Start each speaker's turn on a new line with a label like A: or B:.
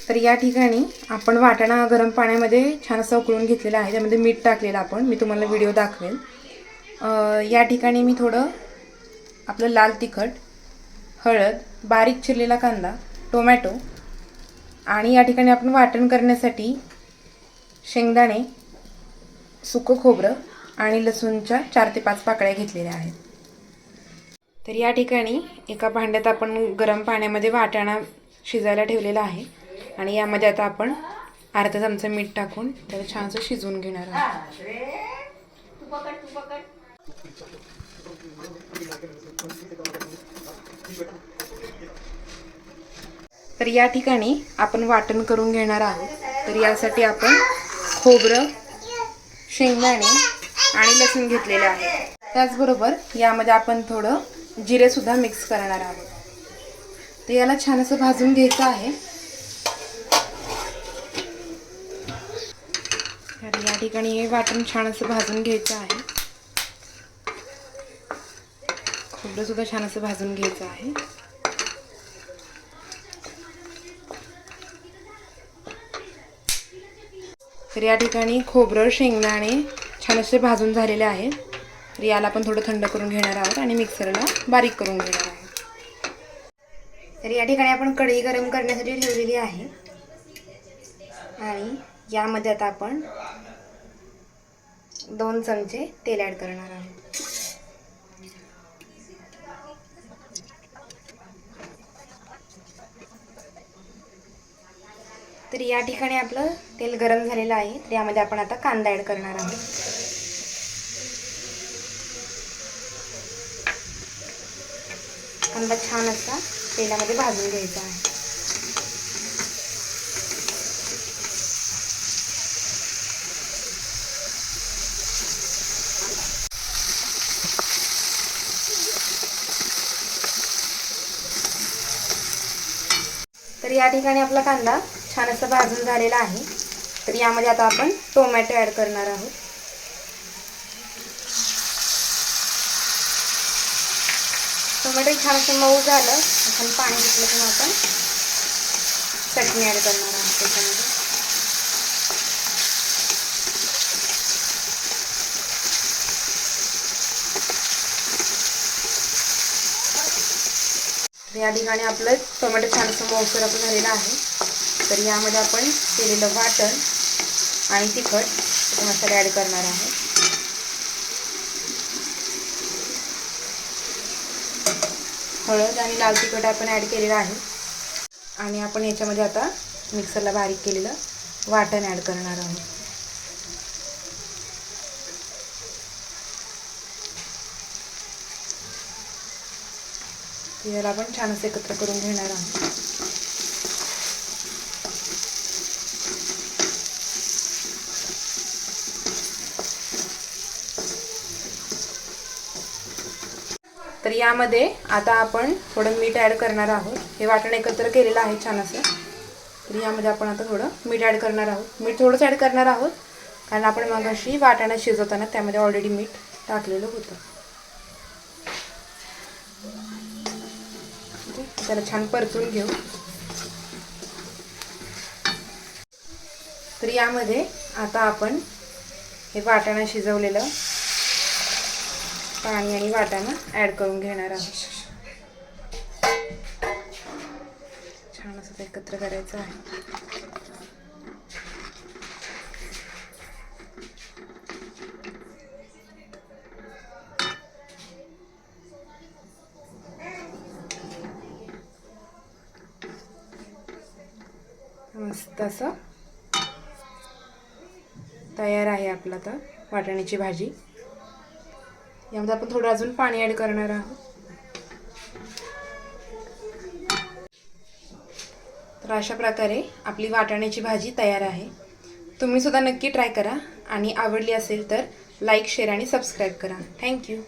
A: तर या ठिकाणी आपण वाटाणा गरम पाण्यामध्ये छान असं उकळून घेतलेला आहे. त्यामध्ये मीठ टाकलेलं आपण, मी तुम्हाला व्हिडिओ दाखवेल. या ठिकाणी मी थोडं आपलं लाल तिखट, हळद, बारीक चिरलेला कांदा, टोमॅटो आणि या ठिकाणी आपण वाटण करण्यासाठी शेंगदाणे, सुकं खोबरं आणि लसूणच्या 4 ते 5 पाकळ्या घेतलेल्या आहेत. तर या ठिकाणी एका भांड्यात आपण गरम पाण्यामध्ये वाटाणा शिजायला ठेवलेला आहे आणि यामध्ये आता आपण अर्धा चमचा मीठ टाकून त्याला छानसं शिजवून घेणार आहोत. तर या ठिकाणी आपण वाटण करून घेणार आहोत. तर यासाठी आपण खोबरं, शेंगदाणे आणि लसूण घेतलेले आहे. त्याचबरोबर यामध्ये आपण थोडं जिरे सुद्धा मिक्स करणार आहोत. तर याला छान असं भाजून घ्यायचं आहे. तर या ठिकाणी हे वाटण छान असं भाजून घ्यायचं आहे. खोबरं सुद्धा छान असं भाजून घ्यायचं आहे. तर या ठिकाणी खोबरं, शेंगदाणे छान असे भाजून झालेले आहेत. तर याला आपण थोडं थंड करून घेणार आहोत आणि मिक्सरला बारीक करून घेणार आहोत. तर या ठिकाणी आपण कढई गरम करण्यासाठी ठेवलेली आहे आणि यामध्ये आता आपण 2 चमचे तेल ॲड करणार आहोत. तर या ठिकाणी आपलं तेल गरम झालेलं आहे. तर यामध्ये आपण आता कांदा ॲड करणार आहोत. कांदा छान असा तेलामध्ये भाजून घ्यायचा आहे. तर या ठिकाणी आपला कांदा छान असा भाजून झालेला आहे. तर यामध्ये आता आपण टोमॅटो ॲड करणार आहोत. टोमॅटो छान असं मऊ झालं, आपण पाणी घेतलं की आपण चटणी ॲड करणार आहोत त्याच्यामध्ये. या ठिकाणी आपलं टोमॅटो छान असं मऊसर असं झालेलं आहे. तर यामध्ये आपण केलेलं वाटण आणि तिखट मसाले ॲड करणार आहे. हळद आणि लाल तिखट आपण ॲड केलेलं आहे आणि आपण याच्यामध्ये आता मिक्सरला बारीक केलेलं वाटण ॲड करणार आहोत. याला आपण छान असं एकत्र करून घेणार आहोत. तर यामध्ये आता आपण थोडं मीठ ॲड करणार आहोत. हे वाटण एकत्र केलेलं आहे छान असं. तर यामध्ये आपण आता थोडं मीठ ॲड करणार आहोत. मीठ थोडंच ॲड करणार आहोत कारण आपण मगाशी वाटाणा शिजवताना त्यामध्ये ऑलरेडी मीठ टाकलेलं होतं. त्याला छान परतून घेऊ. तर यामध्ये आता आपण हे वाटाणा शिजवलेलं पाणी आणि वाटाणा ॲड करून घेणार आहोत. छान असं एकत्र करायचं आहे. मस्त असं तयार आहे आपलं आता वाटाण्याची भाजी. यामध्ये आपण थोडं अजून पाणी ॲड करणार आहोत. तर अशा प्रकारे आपली वाटाण्याची भाजी तयार आहे. तुम्ही सुद्धा नक्की ट्राय करा आणि आवडली असेल तर लाईक, शेअर आणि सबस्क्राईब करा. थँक्यू.